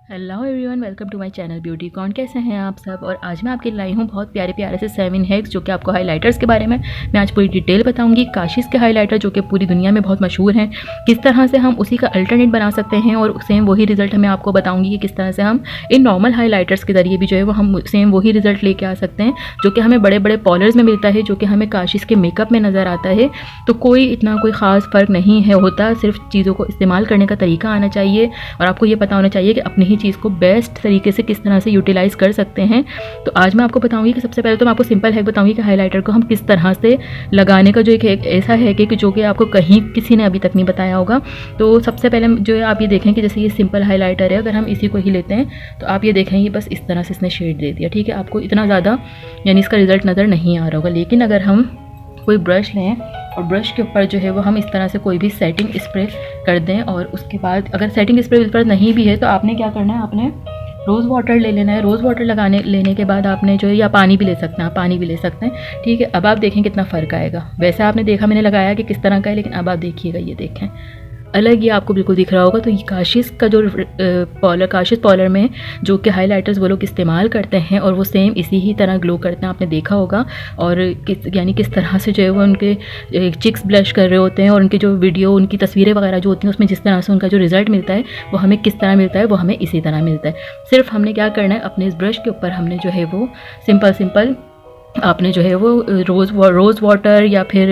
Hello everyone, welcome to my channel beauty con. कैसे हैं आप सब। और आज मैं आपके लाई हूँ बहुत प्यारे प्यारे से 7 हैक्स जो कि आपको हाइलाइटर्स के बारे में मैं आज पूरी डिटेल बताऊंगी। काशिश के हाइलाइटर जो कि पूरी दुनिया में बहुत मशहूर हैं, किस तरह से हम उसी का अल्टरनेट बना सकते हैं और सेम वही रिजल्ट मैं आपको बताऊँगी कि किस तरह से हम इन नॉर्मल हाईलाइटर्स के ज़रिए भी जो है वो हम सेम वही रिजल्ट लेके आ सकते हैं जो कि हमें बड़े बड़े पॉलर्स में मिलता है, जो कि हमें काशिश के मेकअप में नज़र आता है। तो कोई इतना कोई ख़ास फ़र्क नहीं है होता, सिर्फ चीज़ों को इस्तेमाल करने का तरीका आना चाहिए और आपको ये पता होना चाहिए कि अपनी ही चीज़ को बेस्ट तरीके से किस तरह से यूटिलाइज़ कर सकते हैं। तो आज मैं आपको बताऊंगी कि सबसे पहले तो मैं आपको सिंपल हैक बताऊंगी कि हाइलाइटर को हम किस तरह से लगाने का जो एक ऐसा है कि जो कि आपको कहीं किसी ने अभी तक नहीं बताया होगा। तो सबसे पहले जो है आप ये देखें कि जैसे ये सिंपल हाइलाइटर है, अगर हम इसी को ही लेते हैं तो आप ये देखें ये बस इस तरह से इसने शेड दे दिया। ठीक है, आपको इतना ज़्यादा यानी इसका रिजल्ट नज़र नहीं आ रहा होगा। लेकिन अगर हम कोई ब्रश लें और ब्रश के ऊपर जो है वो हम इस तरह से कोई भी सेटिंग स्प्रे कर दें और उसके बाद अगर सेटिंग स्प्रे इस पर नहीं भी है तो आपने क्या करना है, आपने रोज़ वाटर ले लेना है। रोज़ वाटर लेने के बाद आपने जो है, या पानी भी ले सकते हैं, आप पानी भी ले सकते हैं। ठीक है, अब आप देखें कितना फ़र्क आएगा। वैसे आपने देखा मैंने लगाया कि किस तरह का है, लेकिन अब आप देखिएगा, ये देखें अलग ये आपको बिल्कुल दिख रहा होगा। तो ये काशिश का जो काशिश पॉलर में जो कि हाइलाइटर्स वो लोग इस्तेमाल करते हैं और वो सेम इसी ही तरह ग्लो करते हैं, आपने देखा होगा। और किस तरह से जो है वो उनके चिक्स ब्लश कर रहे होते हैं और उनके जो वीडियो उनकी तस्वीरें वगैरह जो होती हैं उसमें जिस तरह से उनका जो रिज़ल्ट मिलता है वो हमें किस तरह मिलता है, वो हमें इसी तरह मिलता है। सिर्फ हमने क्या करना है, अपने इस ब्रश के ऊपर हमने जो है वो सिंपल आपने जो है वो रोज़ वाटर या फिर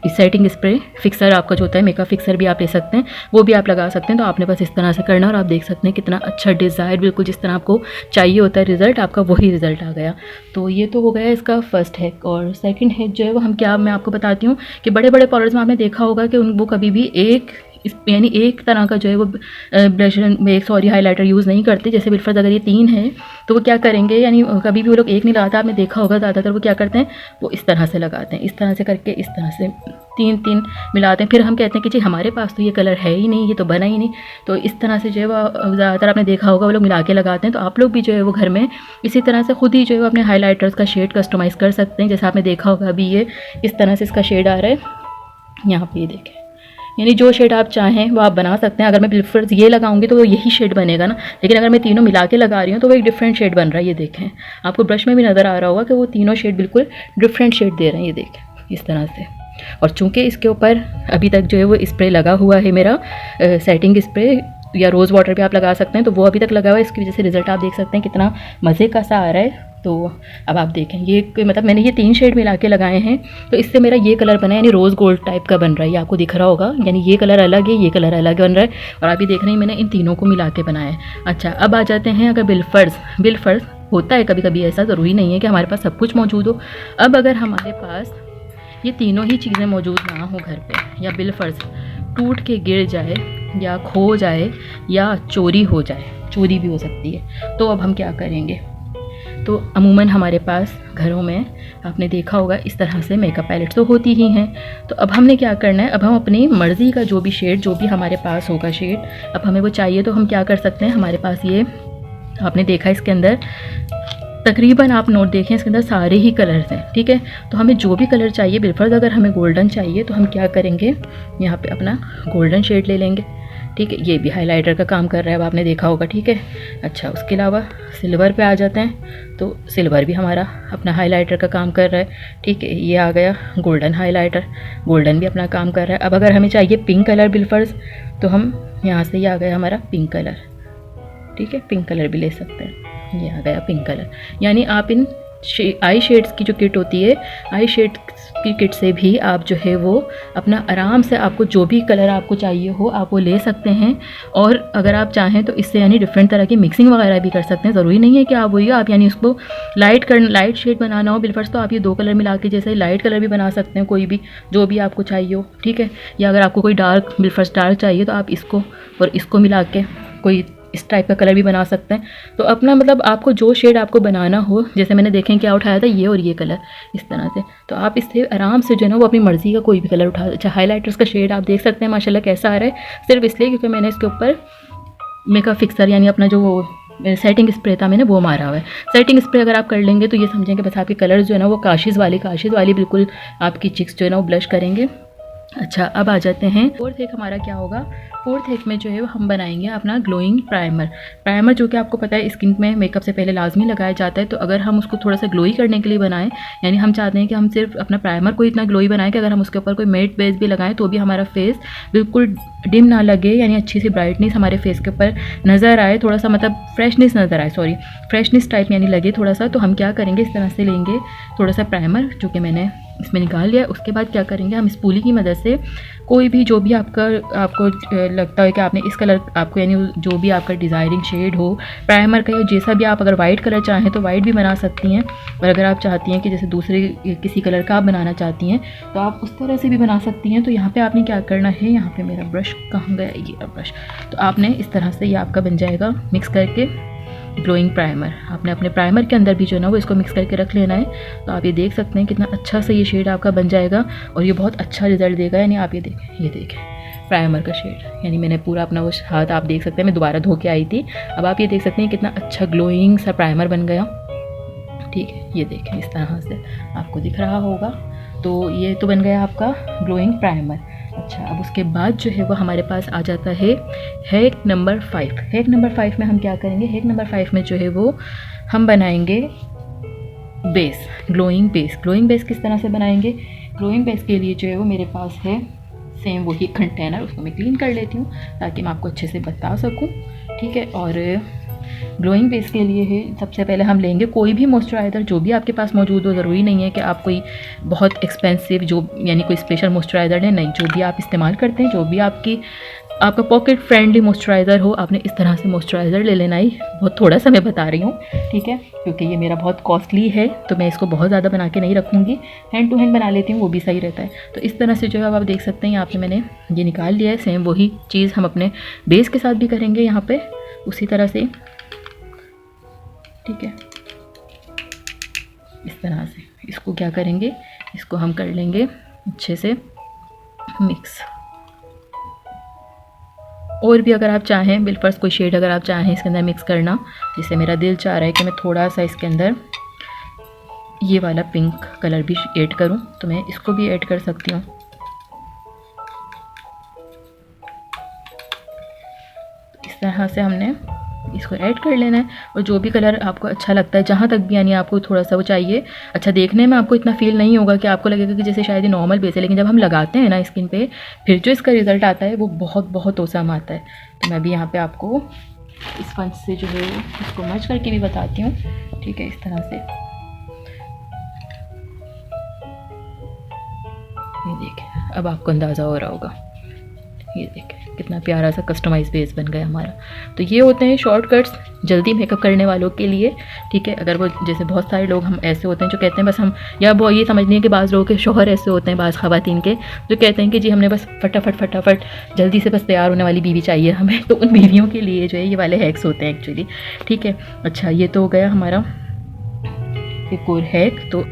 सेटिंग स्प्रे फिक्सर आपका जो होता है, मेकअप फिक्सर भी आप ले सकते हैं, वो भी आप लगा सकते हैं। तो आपने बस इस तरह से करना और आप देख सकते हैं कितना अच्छा डिज़ायर बिल्कुल जिस तरह आपको चाहिए होता है रिज़ल्ट, आपका वही रिज़ल्ट आ गया। तो ये तो हो गया इसका फर्स्ट हैक। और सेकंड हैक जो है वो मैं आपको बताती हूँ कि बड़े बड़े पाउडर्स में आपने देखा होगा कि वो कभी भी यानी एक तरह का जो है वो ब्लश हाइलाइटर यूज़ नहीं करते। जैसे बिलफर्ज अगर ये 3 है तो वो क्या करेंगे, यानी कभी भी वो लोग एक नहीं लगाते, आपने देखा होगा ज़्यादातर वो क्या करते हैं, वो इस तरह से लगाते हैं, इस तरह से करके इस तरह से 3 मिलाते हैं। फिर हम कहते हैं कि जी हमारे पास तो ये कलर है ही नहीं, ये तो बना ही नहीं। तो इस तरह से जो है वो ज़्यादातर आपने देखा होगा वो लोग मिला के लगाते हैं। तो आप लोग भी जो है वो घर में इसी तरह से खुद ही जो है वो अपने हाइलाइटर्स का शेड कस्टमाइज़ कर सकते हैं। जैसे आपने देखा होगा अभी ये इस तरह से इसका शेड आ रहा है, यहाँ पे ये देखें, यानी जो शेड आप चाहें वो आप बना सकते हैं। अगर मैं बिल्कुल ये लगाऊंगी तो वो यही शेड बनेगा ना, लेकिन अगर मैं तीनों मिला के लगा रही हूँ तो वो एक डिफरेंट शेड बन रहा है। ये देखें, आपको ब्रश में भी नज़र आ रहा होगा कि वो तीनों शेड बिल्कुल डिफरेंट शेड दे रहे हैं, ये देखें इस तरह से। और चूँकि इसके ऊपर अभी तक जो है वो स्प्रे लगा हुआ है मेरा सेटिंग स्प्रे, या रोज़ वाटर भी आप लगा सकते हैं, तो वो अभी तक लगा हुआ है, इसकी वजह से रिज़ल्ट आप देख सकते हैं कितना मज़े का सा आ रहा है। तो अब आप देखें ये मतलब मैंने ये 3 शेड मिला के लगाए हैं, तो इससे मेरा ये कलर बना है, यानी रोज़ गोल्ड टाइप का बन रहा है। ये आपको दिख रहा होगा, यानी ये कलर अलग है, ये कलर अलग बन रहा है। और आप भी देख रहे हैं मैंने इन तीनों को मिला के बनाया है। अच्छा, अब आ जाते हैं अगर बिलफर्ज होता है कभी कभी, ऐसा ज़रूरी नहीं है कि हमारे पास सब कुछ मौजूद हो। अब अगर हमारे पास ये तीनों ही चीज़ें मौजूद ना हो घर पे, या बिलफर्ज टूट के गिर जाए या खो जाए या चोरी हो जाए, चोरी भी हो सकती है, तो अब हम क्या करेंगे। तो अमूमन हमारे पास घरों में आपने देखा होगा इस तरह से मेकअप पैलेट्स तो होती ही हैं। तो अब हमने क्या करना है, अब हम अपनी मर्ज़ी का जो भी शेड जो भी हमारे पास होगा शेड, अब हमें वो चाहिए तो हम क्या कर सकते हैं। हमारे पास ये आपने देखा इसके अंदर तकरीबन आप नोट देखें इसके अंदर सारे ही कलर्स हैं। ठीक है, तो हमें जो भी कलर चाहिए, बिलफर्ज अगर हमें गोल्डन चाहिए तो हम क्या करेंगे, यहाँ पे अपना गोल्डन शेड ले लेंगे। ठीक है, ये भी हाइलाइटर का काम कर रहा है, अब आपने देखा होगा। ठीक है, अच्छा उसके अलावा सिल्वर पे आ जाते हैं, तो सिल्वर भी हमारा अपना हाइलाइटर का काम कर रहा है। ठीक है, ये आ गया गोल्डन हाइलाइटर, गोल्डन भी अपना काम कर रहा है। अब अगर हमें चाहिए पिंक कलर बिलफर्ज, तो हम यहाँ से ये आ गया हमारा पिंक कलर। ठीक है, पिंक कलर भी ले सकते हैं, ये आ गया पिंक कलर। यानी आप इन आई शेड्स की जो किट होती है, आई शेड्स की किट से भी आप जो है वो अपना आराम से आपको जो भी कलर आपको चाहिए हो आप वो ले सकते हैं। और अगर आप चाहें तो इससे यानी डिफरेंट तरह की मिक्सिंग वगैरह भी कर सकते हैं। ज़रूरी नहीं है कि आप वही आप यानी उसको लाइट शेड बनाना हो बिलफर्ज, तो आप ये 2 कलर मिला के जैसे लाइट कलर भी बना सकते हैं, कोई भी जो भी आपको चाहिए हो। ठीक है, या अगर आपको कोई डार्क बिलफर्ज डार्क चाहिए तो आप इसको और इसको मिला के कोई इस टाइप का कलर भी बना सकते हैं। तो अपना मतलब आपको जो शेड आपको बनाना हो, जैसे मैंने देखें क्या उठाया था, ये और ये कलर इस तरह से, तो आप इससे आराम से जो है ना वो अपनी मर्ज़ी का कोई भी कलर उठा। अच्छा, हाइलाइटर्स का शेड आप देख सकते हैं माशाल्लाह कैसा आ रहा है, सिर्फ इसलिए क्योंकि मैंने इसके ऊपर मेकअप फिक्सर यानी अपना जो वो सेटिंग स्प्रे था मैंने वो मारा हुआ है। सेटिंग स्प्रे अगर आप कर लेंगे तो ये समझेंगे बस आपके कलर जो है ना वो काशिश वाली बिल्कुल आपकी चिक्स जो है ना वो ब्लश करेंगे। अच्छा, अब आ जाते हैं फोर्थ एक हमारा क्या होगा। फोर्थ एक में जो है वो हम बनाएंगे अपना ग्लोइंग प्राइमर जो कि आपको पता है स्किन में मेकअप से पहले लाजमी लगाया जाता है। तो अगर हम उसको थोड़ा सा ग्लोई करने के लिए बनाएं, यानी हम चाहते हैं कि हम सिर्फ अपना प्राइमर को इतना ग्लोई बनाएं कि अगर हम उसके ऊपर कोई मेट बेस भी लगाएं तो भी हमारा फेस बिल्कुल डिम ना लगे, यानी अच्छी सी ब्राइटनेस हमारे फेस के ऊपर नज़र आए, थोड़ा सा मतलब फ्रेशनेस नज़र आए, फ्रेशनेस टाइप यानी लगे थोड़ा सा। तो हम क्या करेंगे, इस तरह से लेंगे थोड़ा सा प्राइमर जो कि मैंने इसमें निकाल लिया। उसके बाद क्या करेंगे, हम स्पूली की मदद से कोई भी जो भी आपको लगता है कि आपने इस कलर आपको यानी जो भी आपका डिज़ायरिंग शेड हो प्राइमर का, या जैसा भी आप अगर वाइट कलर चाहें तो वाइट भी बना सकती हैं, और अगर आप चाहती हैं कि जैसे दूसरे किसी कलर का आप बनाना चाहती हैं तो आप उस तरह से भी बना सकती हैं। तो यहाँ पे आपने क्या करना है, यहाँ पे मेरा ब्रश कहाँ गया, ये ब्रश, तो आपने इस तरह से ये आपका बन जाएगा मिक्स करके ग्लोइंग प्राइमर। आपने अपने प्राइमर के अंदर भी जो है ना वो इसको मिक्स करके रख लेना है। तो आप ये देख सकते हैं कितना अच्छा से ये शेड आपका बन जाएगा और ये बहुत अच्छा रिजल्ट देगा। यानी आप ये देखें प्राइमर का शेड, यानी मैंने पूरा अपना वो हाथ आप देख सकते हैं, मैं दोबारा धो के आई थी। अब आप ये देख सकते हैं कितना अच्छा ग्लोइंग सा प्राइमर बन गया। ठीक है, ये देखें इस तरह से आपको दिख रहा होगा। तो ये तो बन गया आपका ग्लोइंग प्राइमर। अच्छा, अब उसके बाद जो है वो हमारे पास आ जाता है हैक नंबर 5। हैक नंबर 5 में हम क्या करेंगे, हैक नंबर 5 में जो है वो हम बनाएंगे बेस, ग्लोइंग बेस किस तरह से बनाएंगे। ग्लोइंग बेस के लिए जो है वो मेरे पास है सेम वही कंटेनर, उसको मैं क्लीन कर लेती हूँ ताकि मैं आपको अच्छे से बता सकूँ। ठीक है, और ग्लोइंग बेस के लिए है सबसे पहले हम लेंगे कोई भी मॉइस्चराइज़र जो भी आपके पास मौजूद हो। ज़रूरी नहीं है कि आप कोई बहुत एक्सपेंसिव जो यानी कोई स्पेशल मॉइस्चराइज़र लें, नहीं, जो भी आप इस्तेमाल करते हैं, जो भी आपका पॉकेट फ्रेंडली मॉइस्चराइज़र हो, आपने इस तरह से मॉइस्चराइज़र ले लेना ही। बहुत थोड़ा सा मैं बता रही हूँ, ठीक है, क्योंकि ये मेरा बहुत कॉस्टली है तो मैं इसको बहुत ज़्यादा बना के नहीं रखूँगी, हैंड टू हैंड बना लेती हूँ, वो भी सही रहता है। तो इस तरह से जो है आप देख सकते हैं यहाँ पे मैंने ये निकाल लिया है। सेम वही चीज़ हम अपने बेस के साथ भी करेंगे यहाँ पे उसी तरह से। ठीक है, इस तरह से इसको क्या करेंगे, इसको हम कर लेंगे अच्छे से मिक्स। और भी अगर आप चाहें बिलफर्स कोई शेड अगर आप चाहें इसके अंदर मिक्स करना, जैसे मेरा दिल चाह रहा है कि मैं थोड़ा सा इसके अंदर ये वाला पिंक कलर भी ऐड करूं, तो मैं इसको भी ऐड कर सकती हूँ। इस तरह से हमने इसको ऐड कर लेना है। और जो भी कलर आपको अच्छा लगता है, जहाँ तक भी यानी आपको थोड़ा सा वो चाहिए, अच्छा देखने में आपको इतना फील नहीं होगा कि आपको लगेगा कि जैसे शायद ये नॉर्मल बेस है, लेकिन जब हम लगाते हैं ना स्किन पे, फिर जो इसका रिज़ल्ट आता है वो बहुत बहुत औसम आता है। तो मैं भी यहाँ पे आपको इस स्पंज से जो है इसको मर्ज करके भी बताती हूँ। ठीक है, इस तरह से ये देखें, अब आपको अंदाज़ा हो रहा होगा, ये देखें कितना प्यारा सा कस्टमाइज बेस बन गया हमारा। तो ये होते हैं शॉर्टकट्स जल्दी मेकअप करने वालों के लिए। ठीक है, अगर वो जैसे बहुत सारे लोग हम ऐसे होते हैं जो कहते हैं बस हम, या वो ये समझ नहीं है कि बाज़ लोगों के शौहर ऐसे होते हैं, बाज़ ख़वातीन के जो कहते हैं कि जी हमने बस फटाफट जल्दी से बस तैयार होने वाली बीवी चाहिए हमें। तो उन बीवियों के लिए जो है ये वाले हैक्स होते हैं एक्चुअली। ठीक है, अच्छा ये तो हो गया हमारा एक और हैक। तो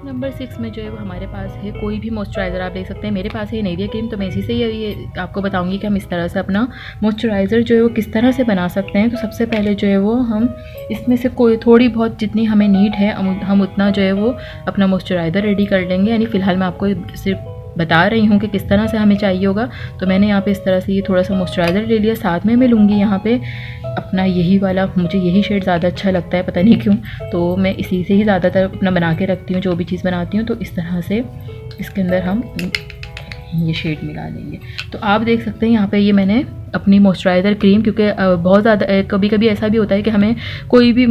नंबर 6 में जो है वो हमारे पास है कोई भी मॉइस्चराइज़र। आप देख सकते हैं मेरे पास है निविया क्रीम, तो मैं इसी से ये आपको बताऊंगी कि हम इस तरह से अपना मॉइस्चराइज़र जो है वो किस तरह से बना सकते हैं। तो सबसे पहले जो है वो हम इसमें से कोई थोड़ी बहुत जितनी हमें नीड है हम उतना जो है वो अपना मॉइस्चराइज़र रेडी कर लेंगे। यानी फ़िलहाल मैं आपको सिर्फ बता रही हूँ कि किस तरह से हमें चाहिए होगा। तो मैंने यहाँ पे इस तरह से ये थोड़ा सा मॉइस्चराइज़र ले लिया, साथ में मैं लूँगी यहाँ पे अपना यही वाला, मुझे यही शेड ज़्यादा अच्छा लगता है, पता नहीं क्यों, तो मैं इसी से ही ज़्यादातर अपना बना के रखती हूँ जो भी चीज़ बनाती हूँ। तो इस तरह से इसके अंदर हम ये शेड मिला लेंगे। तो आप देख सकते हैं यहाँ पे ये मैंने अपनी मॉइस्चराइज़र क्रीम, क्योंकि बहुत ज़्यादा कभी कभी ऐसा भी होता है कि हमें कोई भी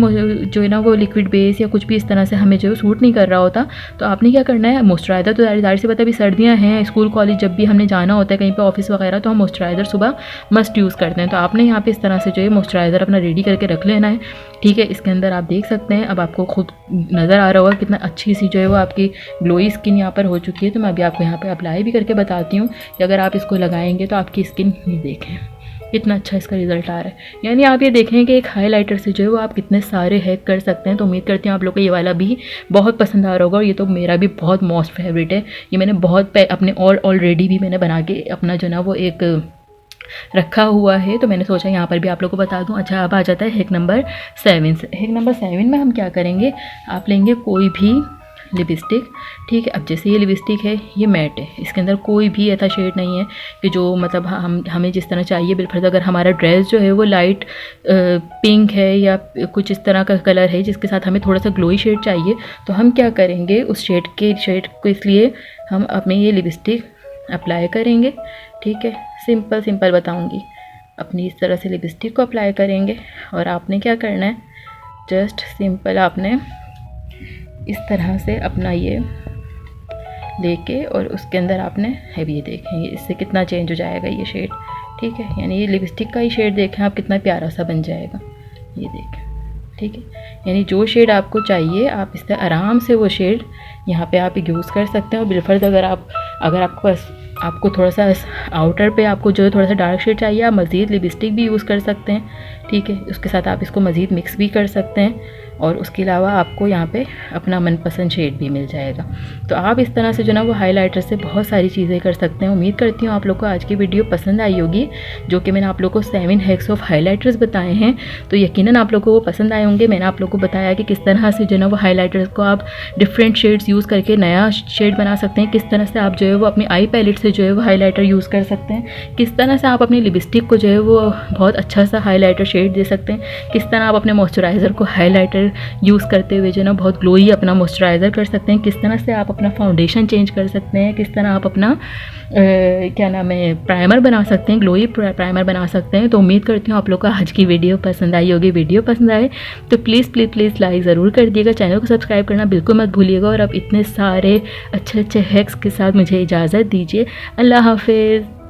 जो है ना वो लिक्विड बेस या कुछ भी इस तरह से हमें जो है सूट नहीं कर रहा होता। तो आपने क्या करना है, मॉइस्चराइज़र तो जाहिर सी बात है अभी सर्दियाँ हैं, स्कूल कॉलेज जब भी हमने जाना होता है कहीं पे ऑफिस वगैरह, तो हम मॉइस्चराइज़र सुबह मस्ट यूज़ करते हैं। तो आपने यहाँ पे इस तरह से जो है मॉइस्चराइज़र अपना रेडी करके रख लेना है। ठीक है, इसके अंदर आप देख सकते हैं, अब आपको खुद नज़र आ रहा होगा कितना अच्छी सी जो है वो आपकी ग्लोई स्किन यहाँ पर हो चुकी है। तो मैं अभी आपको यहाँ पर अप्लाई भी करके बताती हूँ कि अगर आप इसको लगाएंगे तो आपकी स्किन ये देखें कितना अच्छा इसका रिज़ल्ट आ रहा है। यानी आप ये देखें कि एक हाइलाइटर से जो है वो आप कितने सारे हैक कर सकते हैं। तो उम्मीद करती हूँ आप लोग को ये वाला भी बहुत पसंद आ रहा होगा। और ये तो मेरा भी बहुत मोस्ट फेवरेट है, ये मैंने बहुत अपने ऑलरेडी भी मैंने बना के अपना जो ना वो एक रखा हुआ है, तो मैंने सोचा यहाँ पर भी आप लोगों को बता दूँ। अच्छा, अब आ जाता है हैक नंबर 7 से। हैक नंबर 7 में हम क्या करेंगे, आप लेंगे कोई भी लिपस्टिक। ठीक है, अब जैसे ये लिपस्टिक है ये मैट है, इसके अंदर कोई भी ऐसा शेड नहीं है कि जो मतलब हमें जिस तरह चाहिए बिल्कुल। अगर हमारा ड्रेस जो है वो लाइट पिंक है या कुछ इस तरह का कलर है जिसके साथ हमें थोड़ा सा ग्लोई शेड चाहिए, तो हम क्या करेंगे उस शेड को इसलिए हम अपने ये लिपस्टिक अप्लाई करेंगे। ठीक है, सिंपल बताऊँगी। अपनी इस तरह से लिपस्टिक को अप्लाई करेंगे और आपने क्या करना है, जस्ट सिंपल आपने इस तरह से अपना ये लेके और उसके अंदर आपने ये देखेंगे इससे कितना चेंज हो जाएगा ये शेड। ठीक है, यानी ये लिपस्टिक का ही शेड देखें आप कितना प्यारा सा बन जाएगा, ये देखें। ठीक है, यानी जो शेड आपको चाहिए आप इस तरह आराम से वो शेड यहाँ पे आप यूज़ कर सकते हैं। और बिलफर्ज अगर आपको पास आपको थोड़ा सा आउटर पे आपको जो है थोड़ा सा डार्क शेड चाहिए, आप मज़ीद लिपस्टिक भी यूज़ कर सकते हैं। ठीक है, उसके साथ आप इसको मज़ीद मिक्स भी कर सकते हैं और उसके अलावा आपको यहाँ पे अपना मनपसंद शेड भी मिल जाएगा। तो आप इस तरह से जो ना वो हाइलाइटर से बहुत सारी चीज़ें कर सकते हैं। उम्मीद करती हूँ आप लोग को आज की वीडियो पसंद आई होगी, जो कि मैंने आप लोग को 7 हैक्स ऑफ हाइलाइटर्स बताए हैं। तो यकीनन आप लोग को वो पसंद आए होंगे। मैंने आप लोग को बताया कि किस तरह से जो ना वो हाइलाइटर्स को आप डिफरेंट शेड्स यूज़ करके नया शेड बना सकते हैं, किस तरह से आप जो है वो अपनी आई पैलेट से जो है वो हाइलाइटर यूज़ कर सकते हैं, किस तरह से आप अपनी लिपस्टिक को जो है वो बहुत अच्छा सा हाइलाइटर शेड दे सकते हैं, किस तरह आप अपने मॉइस्चराइज़र को हाइलाइटर यूज़ करते हुए जो ना बहुत ग्लोई अपना मॉइस्चराइज़र कर सकते हैं, किस तरह से आप अपना फाउंडेशन चेंज कर सकते हैं, किस तरह आप अपना क्या नाम है प्राइमर बना सकते हैं, ग्लोई प्राइमर बना सकते हैं। तो उम्मीद करती हूँ आप लोग को आज की वीडियो पसंद आई होगी। वीडियो पसंद आए तो प्लीज़ लाइक ज़रूर कर दिएगा, चैनल को सब्सक्राइब करना बिल्कुल मत भूलिएगा। और अब इतने सारे अच्छे हैक्स के साथ मुझे इजाज़त दीजिए। अल्लाह हाफिज़।